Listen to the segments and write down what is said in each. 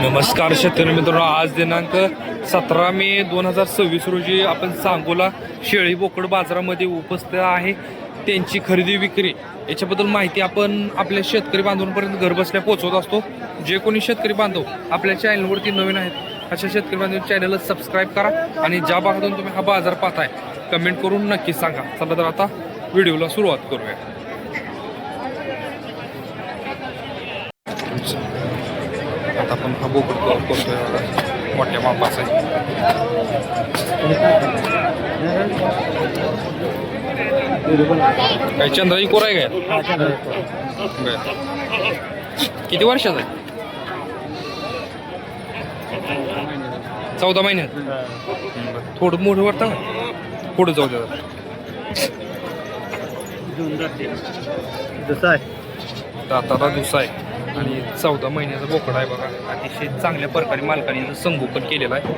नमस्कार शेतकरी मित्रांनो, आज दिनांक 17 मे 2026 रोजी आपण सांगोला शेळी बोकड बाजारामध्ये उपस्थित आहे. त्यांची खरेदी विक्री याच्याबद्दल माहिती आपण आपल्या शेतकरी बांधवांपर्यंत घर बसल्या पोहोचवत असतो. जे कोणी शेतकरी बांधव आपल्या चॅनलवरती नवीन आहेत अशा शेतकरी बांधव चॅनलला सबस्क्राईब करा आणि ज्या भागातून तुम्ही हा बाजार पाहताय कमेंट करून नक्की सांगा. चला तर आता व्हिडिओला सुरुवात करूया. आता आपण हा बोकड करतोय मोठ्या मापाचा आहे. काय चंद्राची कोर आहे काय? किती वर्षाचा आहे? 14 महिन्यात. थोडं मोठं वाटतं का? पुढं जाऊ द्या. दाताला दुसा आहे आणि 14 महिन्याचा बोकडा आहे बघा. अतिशय चांगल्या प्रकारे मालकाने संगोपन केलेलं आहे.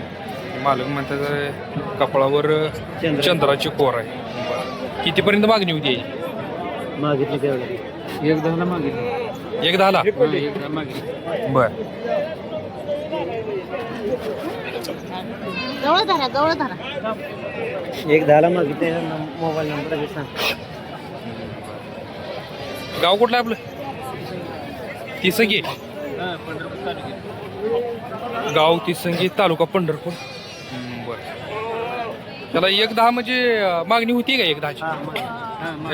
मालक म्हणतात कपाळावर चंद्राची कोर आहे. कितीपर्यंत मागणी होती याची? मागितली तेवढी 1,10 मागितली. 1,10ला? बर. जवळ धरा 1,10 मागितले. मोबाईल नंबर सांग. गाव कुठलं आपलं? तिसंगी. गाव तिसंगी, तालुका पंढरपूर. बरं. त्याला 1,10 म्हणजे मागणी होती का 1,10ची?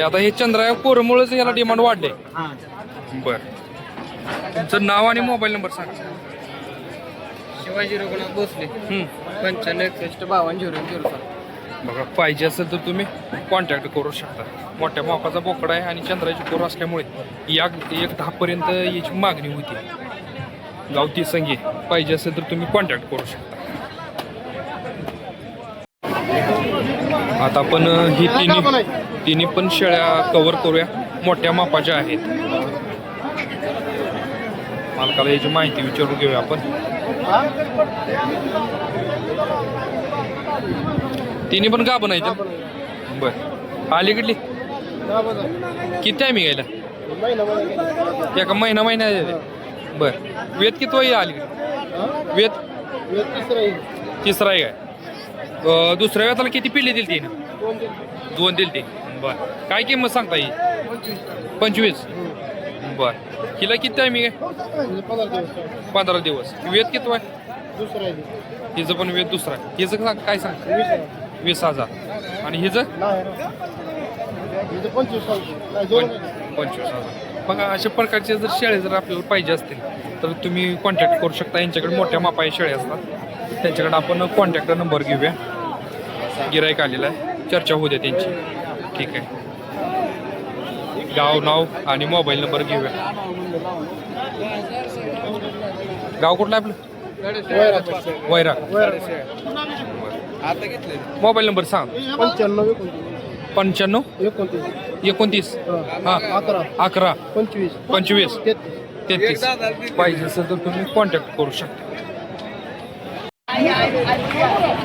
आता हे चंद्रा कोरमुळेच याला डिमांड वाढले. बर. तुमचं नाव आणि मोबाईल नंबर सांगा. शिवाजी रघुनाथ भोसले. 95615200. बघा, पाहिजे असेल तर तुम्ही कॉन्टॅक्ट करू शकता. मोठ्या मापाचा बोकडा आहे आणि चंद्राची कोर असल्यामुळे 1,10 पर्यंत याची मागणी होती. गावती संगी पाहिजे असेल तर तुम्ही कॉन्टॅक्ट करू शकता. आता आपण ही तिन्ही पण शेळ्या कव्हर करूया. मोठ्या मापाच्या आहेत. मालकाला याची माहिती विचारून घेऊया आपण. तिन्ही पण गाभण आहेत. बर. अलीकडली किती टायमिंग यायला? एका महिना बर. वेत किती आहे अलीकडे? वेत तिसरा आहे काय? दुसऱ्या वेताला किती पिल्ली दिली तिने? 2 दिली ती. बर. काय किंमत सांगता येईल? 25. बर. हिला किती टायमिंग आहे? 15 दिवस. वेत किती आहे? हिचं पण वेत दुसरा आहे. हिचं काय सांगता? 20,000. आणि हिचं 25,000. बघा, अशा प्रकारचे जर शेळ्या जर आपल्याला पाहिजे असतील तर तुम्ही कॉन्टॅक्ट करू शकता. यांच्याकडे मोठ्या मापाच्या शेळ्या असतात. त्यांच्याकडे आपण कॉन्टॅक्ट नंबर घेऊया. गिराईक आलेला आहे, चर्चा होऊ द्या त्यांची. ठीक आहे. गाव, नाव आणि मोबाईल नंबर घेऊया. गाव कुठलं आपलं? वैरा. मोबाईल नंबर सांग. 95 29 11 25 33. पाहिजे असेल तर तुम्ही कॉन्टॅक्ट करू शकता.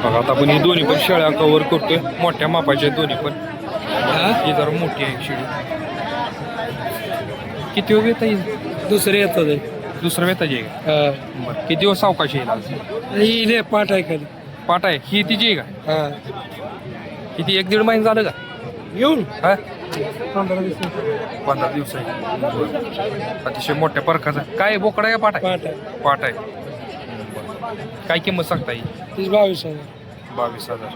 बघा, आता आपण ही दोन्ही पण शेळ्या कव्हर करतोय. मोठ्या मापाच्या दोन्ही पण. ही जरा मोठी आहे शेळी. किती वेळ येता येईल? दुसरे येतात. दुसरं वेताची आहे का? बरं. किती दिवस सावकाश येईल आज? ही पाठ आहे खाली. पाट आहे ही तिची आहे का? किती 1-1.5 महिने झालं का येऊन? हा, 15 दिवस. 15 दिवस आहे. अतिशय मोठ्या प्रकारचा. काय बोकडा आहे का पाट आहे? पाठ आहे. पाट आहे. काय किंमत सांगता येईल? 22,000. 22,000.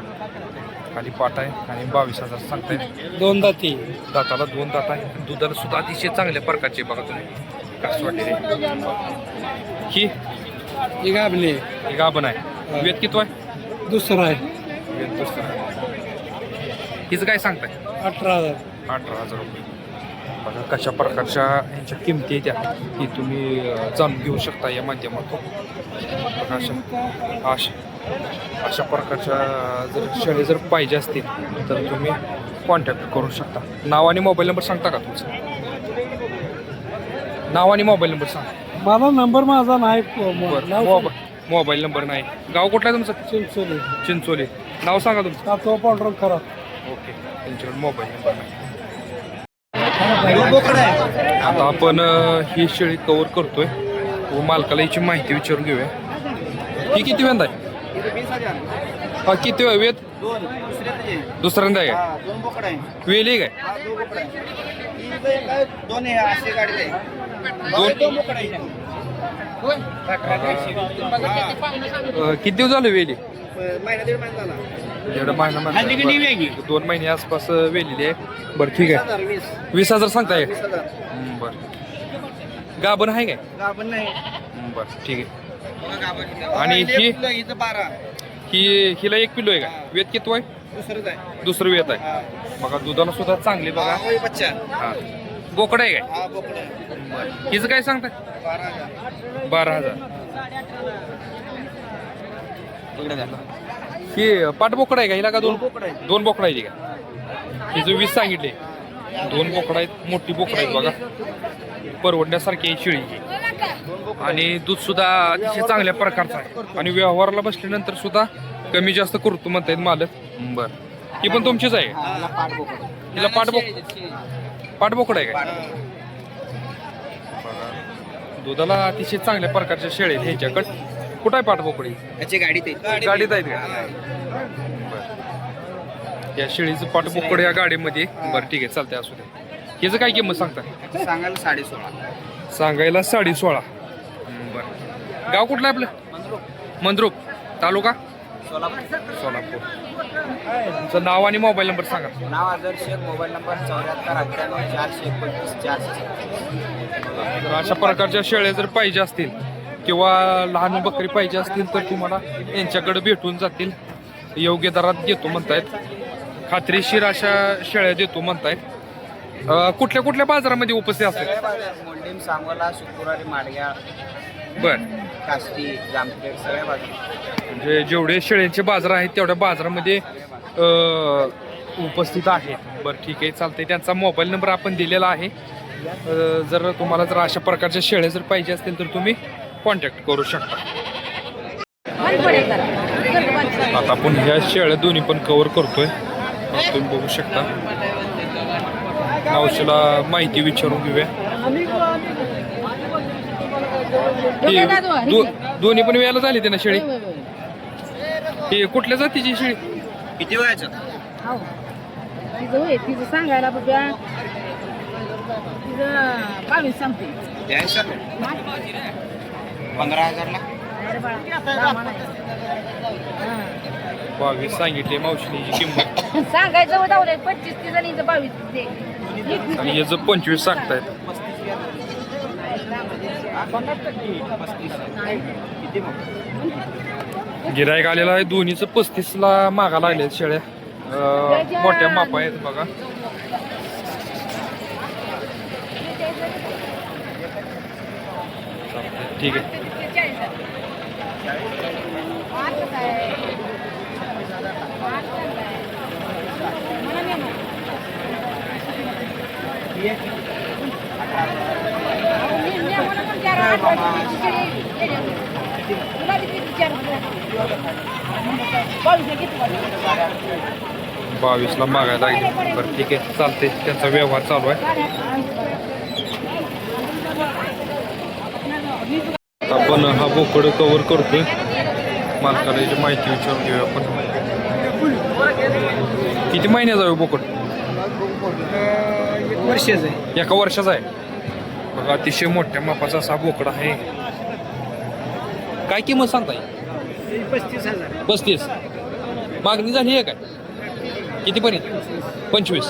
खाली पाट आहे आणि 22,000 सांगता येईल. 2 दाती. दाताला 2 दात आहे. दुधाला सुद्धा अतिशय चांगल्या प्रकारचे बघा तुम्ही. कसं वाटते ही गाभली. ही गाभण आहे. वेत किती आहे? दुसरा आहे. वेत दुसरं आहे. हिचं काय सांगताय? 18,000. 18,000 रुपये. बघा कशा प्रकारच्या ह्यांच्या किमती आहेत त्या की तुम्ही जाणून घेऊ शकता या माध्यमातून. बघा अशा प्रकारच्या जर शेळ्या जर पाहिजे असतील तर तुम्ही कॉन्टॅक्ट करू शकता. नाव आणि मोबाईल नंबर सांगता का तुमचं? नाव आणि मोबाईल नंबर सांगा. मला नंबर माझा नाही. मोबाईल नंबर नाही. गाव कुठला आहे तुमचं? चिंचोली. चिंचोली. नाव सांगा तुमचं? तो पांढरं खरा. ओके. त्यांच्याकडे मोबाईल नंबर नाही. आता आपण ही शेळी कव्हर करतोय. व मालकाला याची माहिती विचारून घेऊया. ही किती वेंदा आहे? हा किती वेत? दुसऱ्यांदा आहे काय? दोन बोकड आहे. वेल आहे काय? दोन बोकड आहे. दोन आहे अशी गाडी आहे. दोन बोकड आहे. किती दिवस झाले वेली? महिना दीड महिना झाला. एवढं महिना म्हणता. 2 महिने आसपास वेलेली आहे. बरं ठीक आहे. 20,000 सांगताय. 20,000. बरं गाभण आहे काय? गाभण नाही. बरं ठीक आहे. आणि ही? हिचं 12. हिला 1 किलो आहे का? वेत किती आहे? दुसरंच आहे. दुसरं वेत आहे. बघा दुधाला सुद्धा चांगली बघा. होय बच्चा. हा बोकड आहे काय? हा बोकड आहे. हिचं काय सांगताय? 12,000. 12,000. ही पाट बोकड आहे का? हिला का दोन बोकड आहे. 2 बोकड आहे का? हिचं 20 सांगितले. 2 बोकड आहेत. मोठी बोकड आहेत बघा. परवडण्यासारखी आहे शेळी आणि दूध सुद्धा अतिशय चांगल्या प्रकारचं आहे आणि व्यवहाराला बसल्यानंतर सुद्धा कमी जास्त करतो म्हणतायत मालक. बरं ही पण तुमचीच आहे? हिला पाठबोकड आहे काय? दुधाला अतिशय चांगल्या प्रकारच्या शेळी आहेत ह्याच्याकडे. कुठं आहे पाठबोकडी? याची गाडीत आहे. गाडीत आहेत का? बरं या शेळीचं पाठबोकड या गाडीमध्ये. बरं ठीक आहे चालतंय असू दे. ह्याचं काय किंमत सांगता? सांगायला 16.5. सांगायला 16.5. बरं गाव कुठलं आहे आपलं? मंद्रुप. तालुका? सोलापूर. तुमचं नाव आणि मोबाईल नंबर सांगा. नाव आझर शेख. मोबाईल नंबर 7498 जर अशा प्रकारच्या शेळ्या जर पाहिजे असतील किंवा लहान बकरी पाहिजे असतील तर तुम्हाला यांच्याकडे भेटून जातील. योग्य दरात देतो म्हणतायत. खात्रीशीर अशा शेळ्या देतो म्हणतायत. कुठल्या कुठल्या बाजारामध्ये उपस्थित असतात? मोल्डीम, सांगोला, शुक्रवारी, माडग्या, बर काष्टी, जामखेड सगळ्या बाजार. म्हणजे जेवढे शेळ्यांचे बाजार आहेत तेवढ्या बाजारामध्ये उपस्थित आहेत. बरं ठीक आहे चालतंय. त्यांचा मोबाईल नंबर आपण दिलेला आहे. जर तुम्हाला जर अशा प्रकारच्या शेळ्या जर पाहिजे असतील तर तुम्ही कॉन्टॅक्ट करू शकता. आता आपण ह्या शेळ्या दोन्ही पण कव्हर करतोय. तुम्ही बघू शकता. मावशीला माहिती विचारून घेऊया. दोन्ही पण वेळेला झाली ना शेळी? ही कुठल्या जातीची शेळी? किती वयाचं? तिचं सांगायला बघा. तिचं 22 सांगते. 15,000 ला. 22 सांगितले मावशीची किंमत सांगायचं होतं 25 तिचं आणि 22 ते. आणि याचं 25 सांगतायत. गिरायक आलेला आहे. दोन्हीचं 35ला मागा लागले शेळ्या. मोठ्या मापा आहेत बघा. ठीक आहे. ला मागायला लागले. बरं ठीक आहे चालते. त्यांचा व्यवहार चालू आहे. आपण हा बोकड कव्हर करतोय. मालकाला याची माहिती विचारून घेऊया आपण. किती महिन्याचा आहे बोकड? 1 वर्षाचं आहे. 1 वर्षाचा आहे बघा. अतिशय मोठ्या मापाचा असा बोकड आहे. काय किंमत सांगताय? 35,000. 35. मागणी झाली आहे काय? कितीपर्यंत? 25.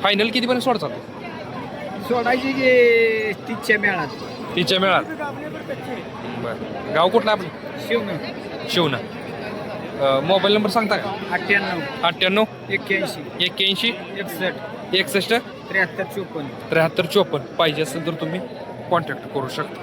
फायनल कितीपर्यंत सोडचा? सोडायची की 30च्या मेळात. 30च्या मेळात. बरं गाव कुठलं आपलं? शिवना. मोबाईल नंबर सांगता का? 98 98 81 81 61 61 73 54. 73 54. पाहिजे असेल तर तुम्ही कॉन्टॅक्ट करू शकता.